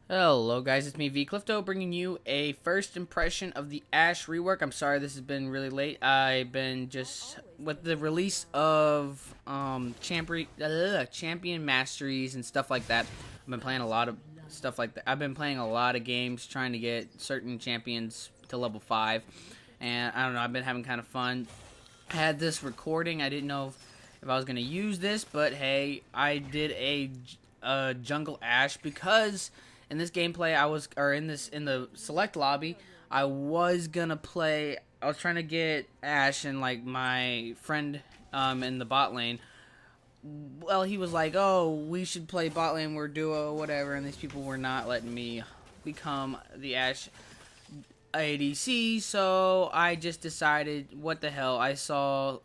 Hello guys, it's me V Clifto bringing you a first impression of the Ashe rework. I'm sorry this has been really late. I've been just with the release of champion masteries and stuff like that. I've been playing a lot of stuff like that. I've been playing a lot of games trying to get certain champions to level 5. And I don't know, I've been having kind of fun. I had this recording. I didn't know if I was going to use this, but hey, I did a jungle Ashe because in this gameplay in the select lobby I was gonna play. I was trying to get Ashe, and like my friend in the bot lane, well, he was like, oh, we should play bot lane, we're duo, whatever, and these people were not letting me become the Ashe ADC, so I just decided, what the hell. I saw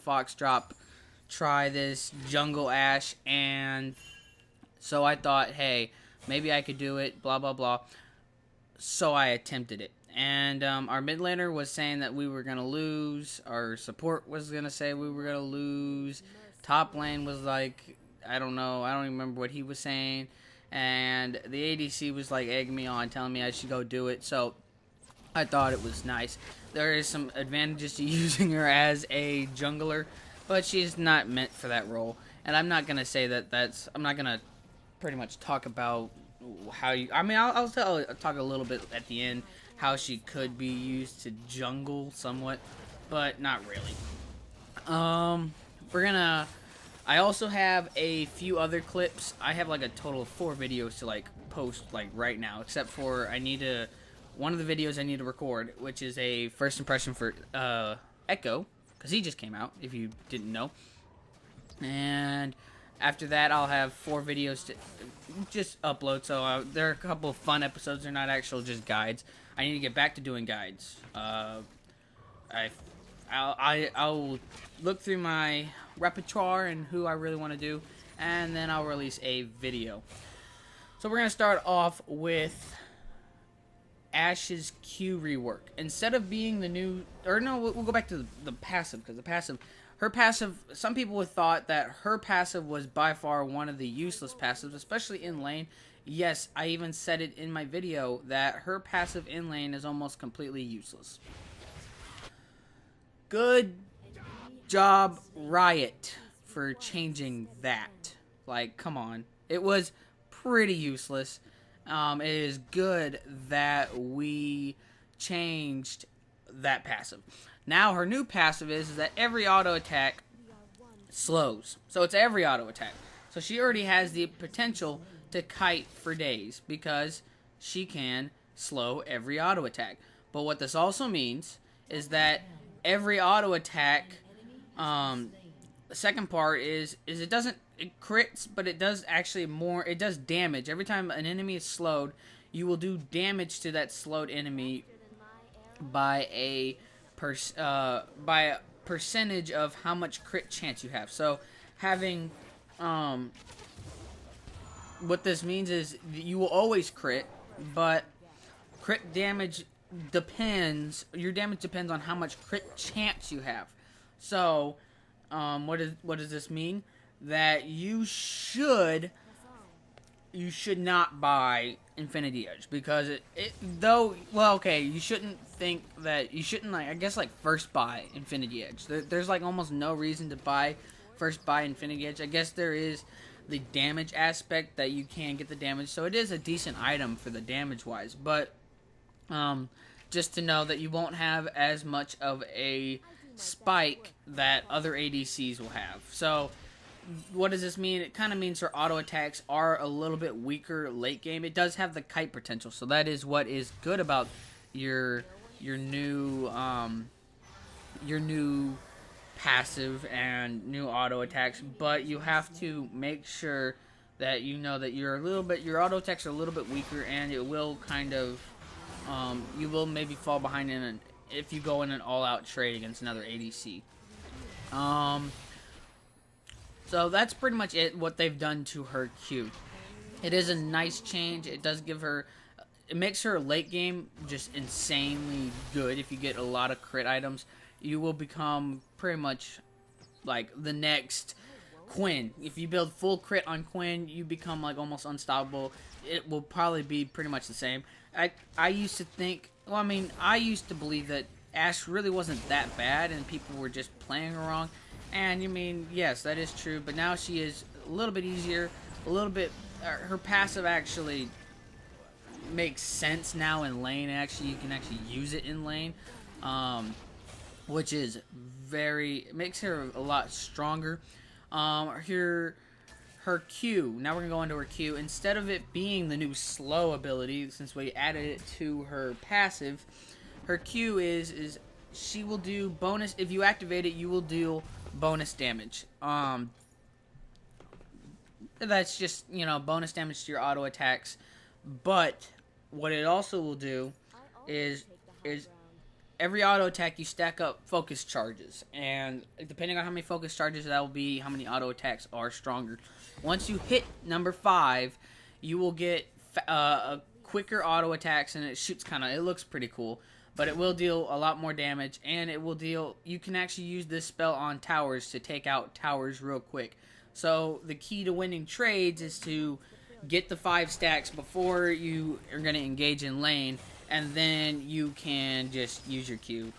Fox drop try this jungle Ashe, and so I thought, hey, maybe I could do it, blah, blah, blah. So I attempted it. And our mid laner was saying that we were going to lose. Our support was going to say we were going to lose. Top lane was like, I don't know. I don't even remember what he was saying. And the ADC was like egging me on, telling me I should go do it. So I thought it was nice. There is some advantages to using her as a jungler, but she's not meant for that role. And I'm not going to say I'm not going to pretty much talk about how you. I mean, I'll talk a little bit at the end how she could be used to jungle somewhat, but not really. We're gonna. I also have a few other clips. I have like a total of 4 videos to like post like right now, except for one of the videos I need to record, which is a first impression for Echo, because he just came out. If you didn't know, and after that, I'll have 4 videos to just upload. So there are a couple of fun episodes. They're not actual just guides. I need to get back to doing guides. I'll look through my repertoire and who I really want to do, and then I'll release a video. So we're gonna start off with Ashe's Q rework. Instead of being the new, or no, we'll go back to the passive, because her passive, some people have thought that her passive was by far one of the useless passives, especially in lane. Yes, I even said it in my video that her passive in lane is almost completely useless. Good job, Riot, for changing that. Like, come on. It was pretty useless. It is good that we changed that passive. Now her new passive is that every auto attack slows. So it's every auto attack. So she already has the potential to kite for days because she can slow every auto attack. But what this also means is that every auto attack, the second part is it crits, but it does actually it does damage. Every time an enemy is slowed, you will do damage to that slowed enemy by a percentage of how much crit chance you have. So having what this means is you will always crit, but crit damage depends. Your damage depends on how much crit chance you have. So what does this mean? That you should not buy Infinity Edge, because you shouldn't think that you shouldn't, like, I guess, like, first buy Infinity Edge. There's like almost no reason to buy Infinity Edge. I guess there is the damage aspect that you can get the damage, so it is a decent item for the damage wise, but just to know that you won't have as much of a spike that other ADCs will have. So what does this mean? It kind of means her auto attacks are a little bit weaker late game. It does have the kite potential, so that is what is good about your new passive and new auto attacks. But you have to make sure that you know that your auto attacks are a little bit weaker, and it will kind of you will maybe fall behind if you go in an all-out trade against another ADC. So that's pretty much what they've done to her Q. It is a nice change. It does give her, it makes her late game just insanely good. If you get a lot of crit items, you will become pretty much like the next Quinn. If you build full crit on Quinn, you become like almost unstoppable. It will probably be pretty much the same. I used to think, well, I mean, I used to believe that Ashe really wasn't that bad and people were just playing her wrong. And you mean, yes, that is true, but now she is a little bit easier, a little bit, her passive actually makes sense now in lane. Actually, you can actually use it in lane, which is makes her a lot stronger. Her Q, now we're going to go into her Q. Instead of it being the new slow ability, since we added it to her passive, her Q is she will do bonus, if you activate it, you will do bonus damage. That's just, you know, bonus damage to your auto attacks. But what it also will do is every auto attack you stack up focus charges, and depending on how many focus charges, that will be how many auto attacks are stronger. Once you hit number 5, you will get a quicker auto attacks, and it shoots it looks pretty cool, but it will deal a lot more damage, and it will deal, you can actually use this spell on towers to take out towers real quick. So the key to winning trades is to get the 5 stacks before you are going to engage in lane, and then you can just use your Q.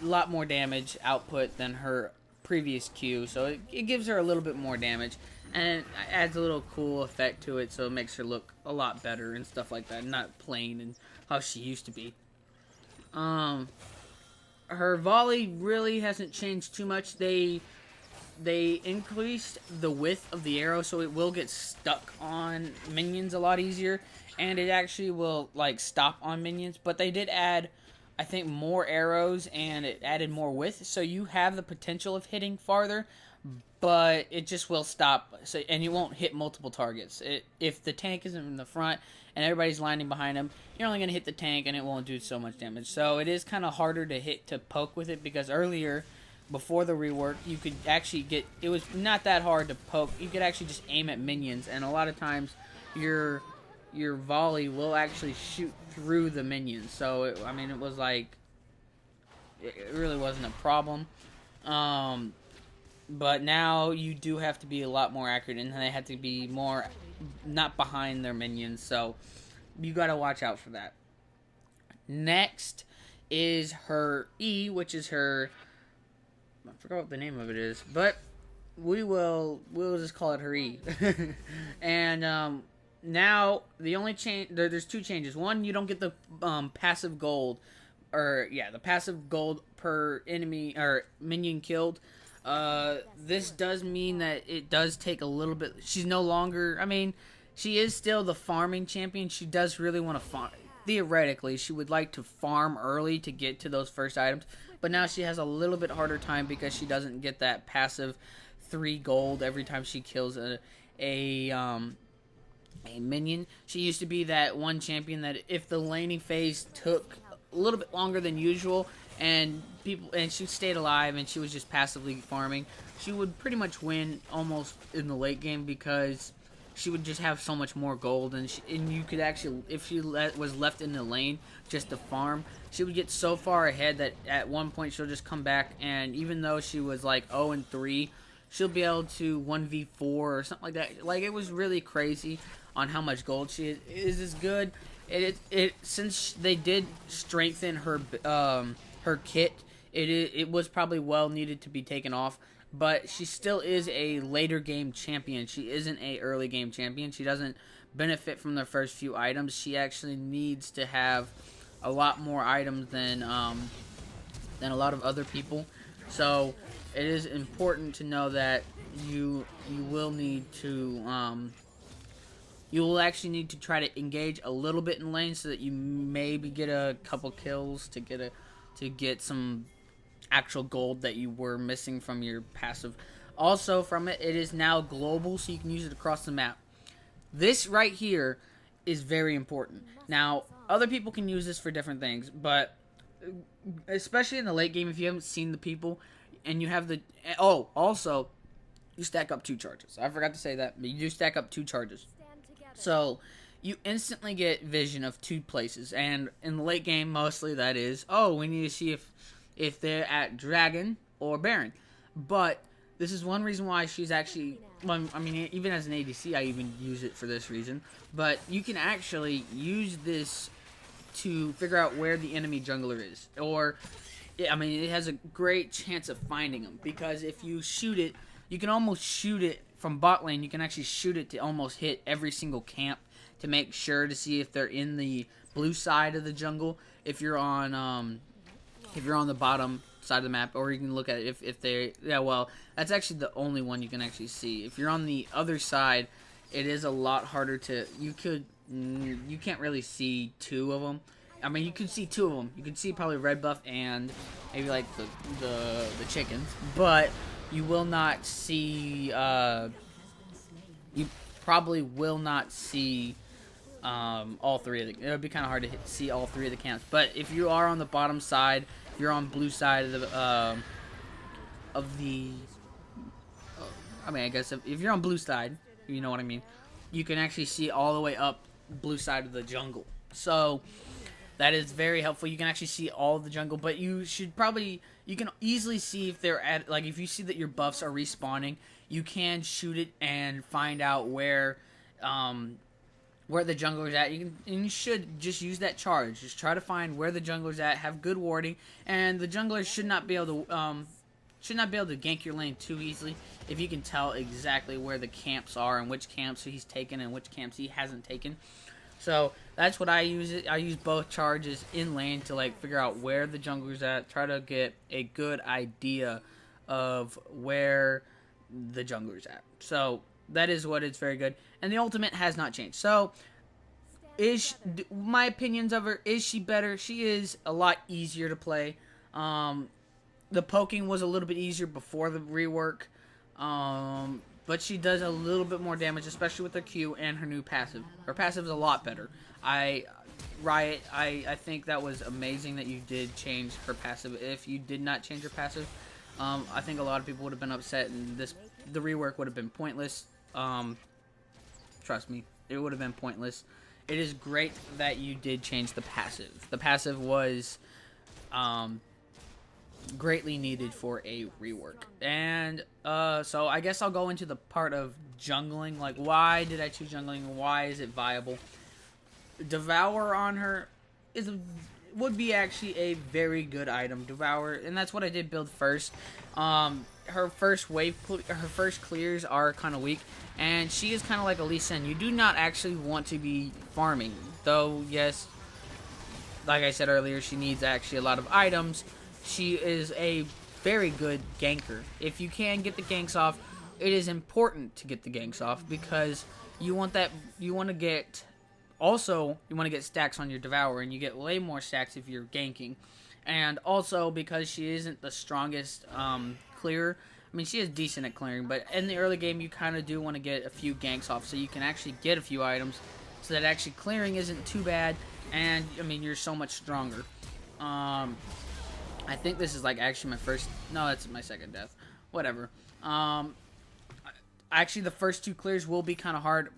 A lot more damage output than her previous Q, so it gives her a little bit more damage, and it adds a little cool effect to it, so it makes her look a lot better and stuff like that, not plain and how she used to be. Her volley really hasn't changed too much. They increased the width of the arrow, so it will get stuck on minions a lot easier, and it actually will like stop on minions. But they did add, I think, more arrows, and it added more width, so you have the potential of hitting farther, but it just will stop. So, and you won't hit multiple targets. If the tank isn't in the front and everybody's lining behind him, you're only going to hit the tank, and it won't do so much damage. So it is kind of harder to poke with it, because earlier, before the rework, you could actually it was not that hard to poke. You could actually just aim at minions, and a lot of times your volley will actually shoot through the minions. So it was like, it really wasn't a problem. But now you do have to be a lot more accurate, and they have to be more not behind their minions, so you got to watch out for that. Next is her E, which is her, I forgot what the name of it is, but we'll just call it her E. And now the only change, there's 2 changes. One, you don't get the passive gold, the passive gold per enemy or minion killed. This does mean that it does take a little bit. She's no longer, she is still the farming champion. She does really want to farm. Theoretically, she would like to farm early to get to those first items, but now she has a little bit harder time because she doesn't get that passive 3 gold every time she kills a minion. She used to be that one champion that if the laning phase took a little bit longer than usual, and she stayed alive and she was just passively farming, she would pretty much win almost in the late game, because she would just have so much more gold, and you could actually, if she was left in the lane just to farm, she would get so far ahead that at one point she'll just come back, and even though she was like 0-3, she'll be able to 1v4 or something like that. Like, it was really crazy on how much gold she is good. Since they did strengthen her kit, it was probably well needed to be taken off, but she still is a later game champion. She isn't a early game champion. She doesn't benefit from the first few items. She actually needs to have a lot more items than a lot of other people. So it is important to know that you will need to you will actually need to try to engage a little bit in lane, so that you maybe get a couple kills to get some actual gold that you were missing from your passive. Also, from it is now global, so you can use it across the map. This right here is very important. Now, other people can use this for different things, but especially in the late game, if you haven't seen the people and you have also you stack up 2 charges. I forgot to say that, but you do stack up 2 charges. So you instantly get vision of 2 places, and in the late game, mostly that is, we need to see if they're at Dragon or Baron. But This is one reason why she's actually, well, I mean, even as an ADC, I even use it for this reason. But you can actually use this to figure out where the enemy jungler is. Or, yeah, I mean, it has a great chance of finding them. Because if you shoot it, you can almost shoot it from bot lane. You can actually shoot it to almost hit every single camp to make sure to see if they're in the blue side of the jungle. If you're on the bottom side of the map, or you can look at it if they, yeah, well, that's actually the only one you can actually see. If you're on the other side, it is a lot harder to, you can't really see two of them. I mean, you can see two of them. You can see probably red buff and maybe like the chickens, but you will not see, you probably will not see all three of the, it would be kind of hard to see all three of the camps. But if you are on the bottom side, if you're on blue side of the I mean, I guess if you're on blue side, you know what I mean, you can actually see all the way up blue side of the jungle. So that is very helpful. You can actually see all of the jungle, but you can easily see if they're at, like, if you see that your buffs are respawning, you can shoot it and find out where the jungler's at. You should just use that charge. Just try to find where the jungler's at. Have good warding, and the jungler should not be able to gank your lane too easily if you can tell exactly where the camps are and which camps he's taken and which camps he hasn't taken. So that's what I use. I use both charges in lane to like figure out where the jungler's at. Try to get a good idea of where the jungler's at. So that is what it's very good. And the ultimate has not changed. So, my opinions of her, is she better? She is a lot easier to play. The poking was a little bit easier before the rework. But she does a little bit more damage, especially with her Q and her new passive. Her passive is a lot better. Riot, I think that was amazing that you did change her passive. If you did not change her passive, I think a lot of people would have been upset, and the rework would have been pointless. Trust me, it would have been pointless. It is great that you did change the passive. The passive was greatly needed for a rework. And so I guess I'll go into the part of jungling. Like, why did I choose jungling? Why is it viable? Devour on her would be actually a very good item. Devour, and that's what I did build first. Her first clears are kind of weak, and she is kind of like a Lee Sin. You do not actually want to be farming, though. Yes, like I said earlier, she needs actually a lot of items. She is a very good ganker. If you can get the ganks off, it is important to get the ganks off, because you want to get stacks on your Devour, and you get way more stacks if you're ganking. And also because she isn't the strongest clearer. I mean, she is decent at clearing, but in the early game you kind of do want to get a few ganks off so you can actually get a few items, so that actually clearing isn't too bad, and I mean, you're so much stronger. I think this is like actually my first, no, that's my second death. Whatever. Actually, the first two clears will be kind of hard.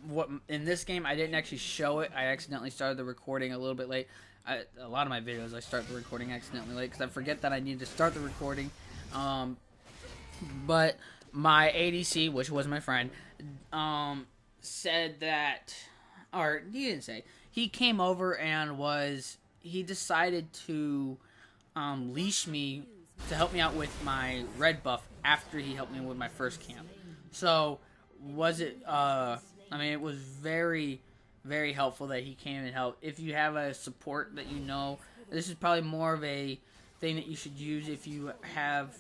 In this game, I didn't actually show it. I accidentally started the recording a little bit late. A lot of my videos, I start the recording accidentally late because I forget that I need to start the recording. But my ADC, which was my friend, said that, or he didn't say, he came over and he decided to leash me to help me out with my red buff after he helped me with my first camp. So, I mean, it was very, very helpful that he came and helped. If you have a support that you know, this is probably more of a thing that you should use if you have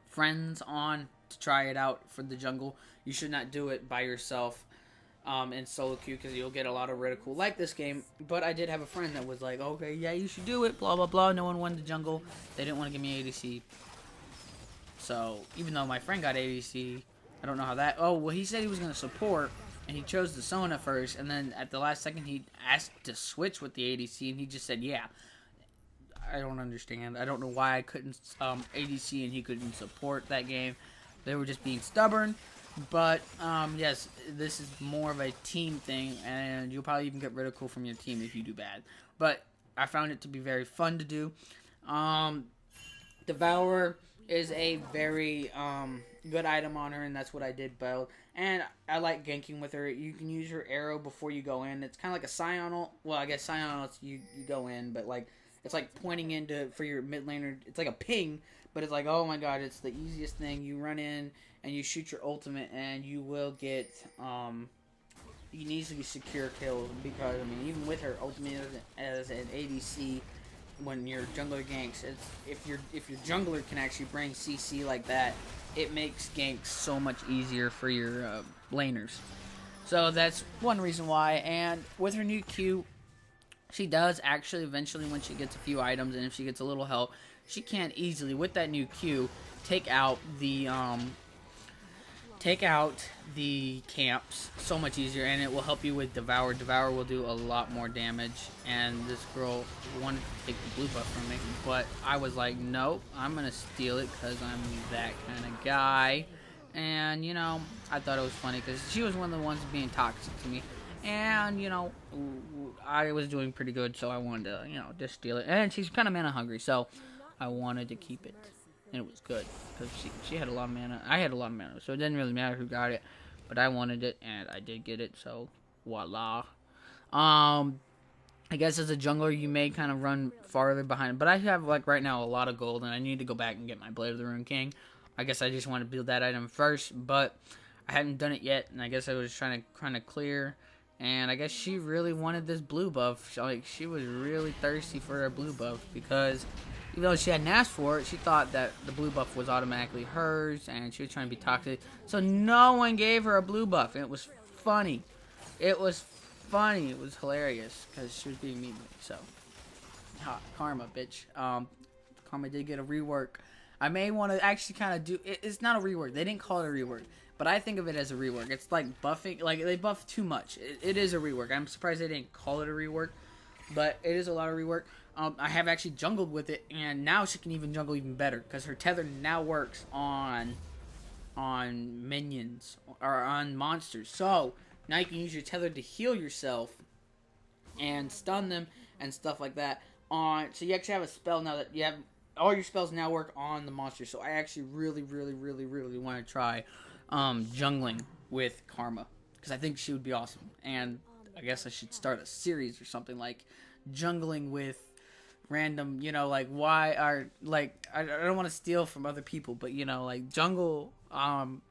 friends on to try it out for the jungle. You should not do it by yourself in solo queue, because you'll get a lot of ridicule like this game. But I did have a friend that was like, okay, yeah, you should do it, blah, blah, blah. No one won the jungle. They didn't want to give me ADC. So, even though my friend got ADC, I don't know how that... Oh, well, he said he was going to support, and he chose the Sona first, and then at the last second, he asked to switch with the ADC, and he just said, yeah. I don't understand. I don't know why I couldn't ADC and he couldn't support that game. They were just being stubborn. But, yes, this is more of a team thing, and you'll probably even get ridicule from your team if you do bad. But I found it to be very fun to do. Devour... is a very good item on her, and that's what I did build. And I like ganking with her. You can use her arrow before you go in. It's kind of like a Scion. Well, I guess Scion you go in, but like it's like pointing into for your mid laner. It's like a ping, but it's like, oh my god, it's the easiest thing. You run in and you shoot your ultimate, and you will get you can easily secure kills, because I mean, even with her ultimate as an ADC, when your jungler ganks, it's, if your jungler can actually bring CC like that, it makes ganks so much easier for your laners. So that's one reason why. And with her new Q, she does actually eventually, when she gets a few items and if she gets a little help, she can easily, with that new Q, take out the camps so much easier, and it will help you with Devour. Devour will do a lot more damage, and this girl wanted to take the blue buff from me, but I was like, nope, I'm gonna steal it because I'm that kind of guy. And you know, I thought it was funny because she was one of the ones being toxic to me, and you know, I was doing pretty good, so I wanted to, you know, just steal it. And she's kind of mana hungry, so I wanted to keep it. And it was good, because she had a lot of mana. I had a lot of mana, so it didn't really matter who got it. But I wanted it, and I did get it, so voila. I guess as a jungler, you may kind of run farther behind. But I have, like, right now, a lot of gold, and I need to go back and get my Blade of the Rune King. I guess I just want to build that item first, but I hadn't done it yet, and I guess I was trying to kind of clear. And I guess she really wanted this blue buff. Like, she was really thirsty for her blue buff, because even though she hadn't asked for it, she thought that the blue buff was automatically hers, and she was trying to be toxic. So no one gave her a blue buff, and it was funny. It was funny. It was hilarious, because she was being mean to me. So, karma, bitch. Karma did get a rework. I may want to actually kind of do... It's not a rework. They didn't call it a rework, but I think of it as a rework. It's like buffing... Like, they buff too much. It is a rework. I'm surprised they didn't call it a rework, but it is a lot of rework. I have actually jungled with it, and now she can even jungle even better, because her tether now works on minions, or on monsters. So now you can use your tether to heal yourself and stun them and stuff like that. So you actually have a spell now that you have all your spells now work on the monster. So I actually really want to try jungling with Karma, because I think she would be awesome. And I guess I should start a series or something, like jungling with random, you know, like, why are, like, I don't want to steal from other people, but, you know, like, jungle,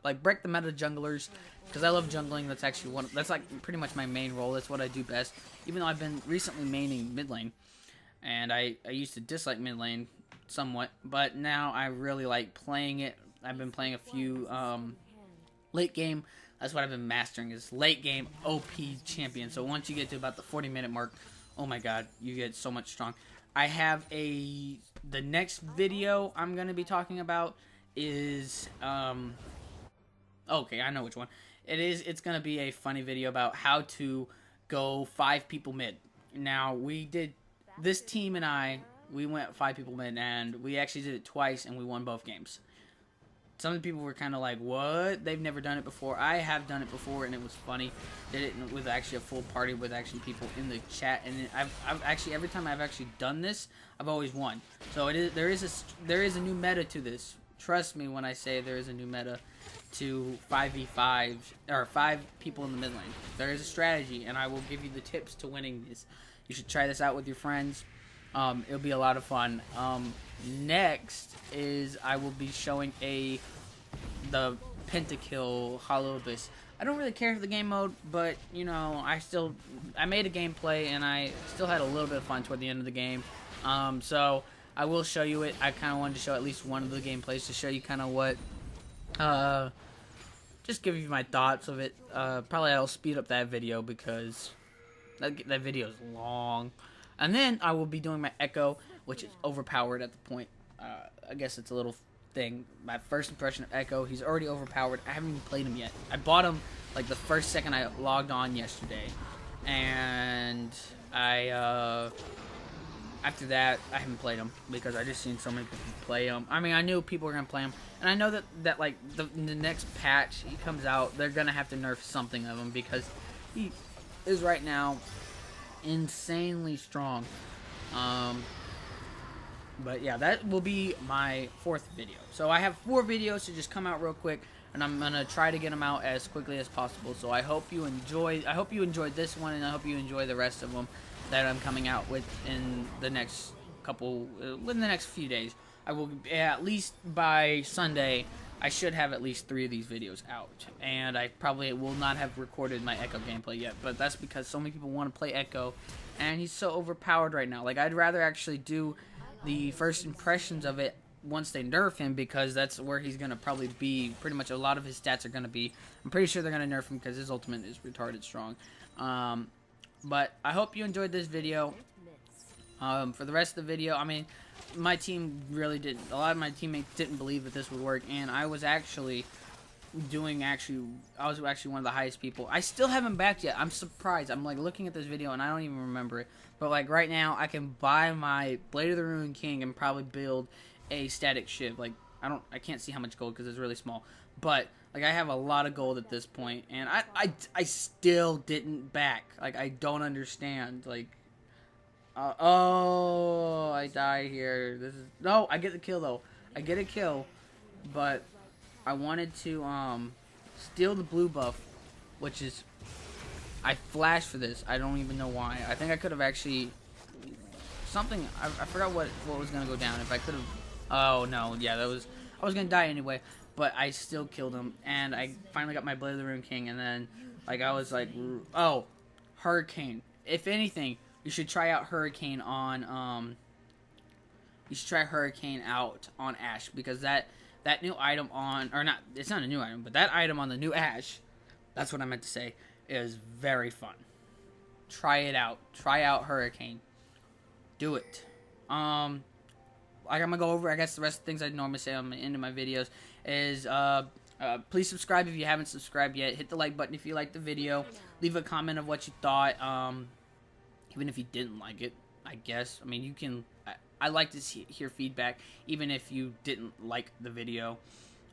like, break the meta junglers, because I love jungling. That's actually that's, like, pretty much my main role. That's what I do best, even though I've been recently maining mid lane, and I used to dislike mid lane somewhat, but now I really like playing it. I've been playing a few, late game. That's what I've been mastering, is late game OP champion. So once you get to about the 40-minute mark, oh my god, you get so much strong. I have the next video I'm going to be talking about is, okay, I know which one. It's going to be a funny video about how to go 5 people mid. Now, this team and we went 5 people mid, and we actually did it twice, and we won both games. Some of the people were kind of like, what? They've never done it before. I have done it before, and it was funny. Did it with actually a full party with actually people in the chat. And I've actually, every time I've actually done this, I've always won. So there is a new meta to this. Trust me when I say there is a new meta to 5v5, or 5 people in the mid lane. There is a strategy, and I will give you the tips to winning this. You should try this out with your friends. It'll be a lot of fun. Next is I will be showing the pentakill hollow abyss. I don't really care for the game mode, but you know, I made a gameplay, and I still had a little bit of fun toward the end of the game. So I will show you it. I kind of wanted to show at least one of the gameplays to show you kind of what, just give you my thoughts of it. Probably I'll speed up that video because that video is long. And then I will be doing my Echo, which is overpowered at the point. I guess it's a little thing. My first impression of Echo, he's already overpowered. I haven't even played him yet. I bought him like the first second I logged on yesterday. And after that, I haven't played him because I just seen so many people play him. I mean, I knew people were going to play him. And I know that like the next patch he comes out, they're going to have to nerf something of him because he is right now insanely strong. But yeah, that will be my 4th video. So I have 4 videos to just come out real quick, and I'm gonna try to get them out as quickly as possible. So I hope you enjoy. I hope you enjoyed this one, and I hope you enjoy the rest of them that I'm coming out with in the next within the next few days. I will, at least by Sunday, I should have at least 3 of these videos out, and I probably will not have recorded my Echo gameplay yet, but that's because so many people want to play Echo, and he's so overpowered right now. Like, I'd rather actually do the first impressions of it once they nerf him, because that's where he's going to probably be. Pretty much a lot of his stats are going to be, I'm pretty sure they're going to nerf him because his ultimate is retarded strong. But I hope you enjoyed this video. For the rest of the video, I mean, my team really didn't, a lot of my teammates didn't believe that this would work, and I was actually one of the highest people. I still haven't backed yet. I'm surprised. I'm like looking at this video and I don't even remember it. But like right now, I can buy my Blade of the Ruined King and probably build a static shiv. Like I can't see how much gold because it's really small. But like I have a lot of gold at this point, and I still didn't back. Like I don't understand. Like oh, I die here. No, I get the kill though. I get a kill, but I wanted to steal the blue buff, which is, I flashed for this. I don't even know why. I think I could have actually something. I forgot what was gonna go down. If I could have. Oh no, yeah, I was gonna die anyway, but I still killed him, and I finally got my Blade of the Ruined King, and then like I was like, oh, Hurricane. If anything, you should try out Hurricane on You should try Hurricane out on Ashe, because that new item on, or not, it's not a new item, but that item on the new Ashe, that's what I meant to say, is very fun. Try it out. Try out Hurricane. Do it. I'm gonna go over, I guess, the rest of the things I normally say on the end of my videos is, please subscribe if you haven't subscribed yet. Hit the like button if you liked the video. Leave a comment of what you thought, even if you didn't like it, I guess. I mean, you can, I like to hear feedback, even if you didn't like the video.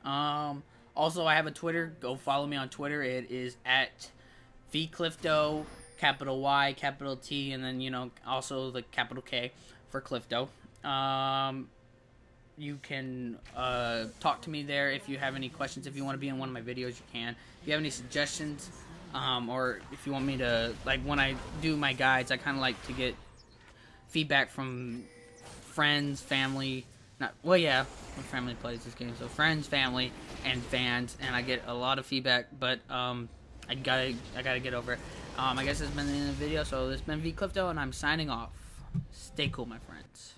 Also, I have a Twitter. Go follow me on Twitter. It is at VClifto, capital Y, capital T, and then, you know, also the capital K for Clifto. You can talk to me there if you have any questions. If you want to be in one of my videos, you can. If you have any suggestions, or if you want me to, like, when I do my guides, I kind of like to get feedback from friends, family, my family plays this game, so friends, family, and fans, and I get a lot of feedback, but I gotta get over it. I guess it's been the end of the video, so this has been VClifto, and I'm signing off. Stay cool, my friends.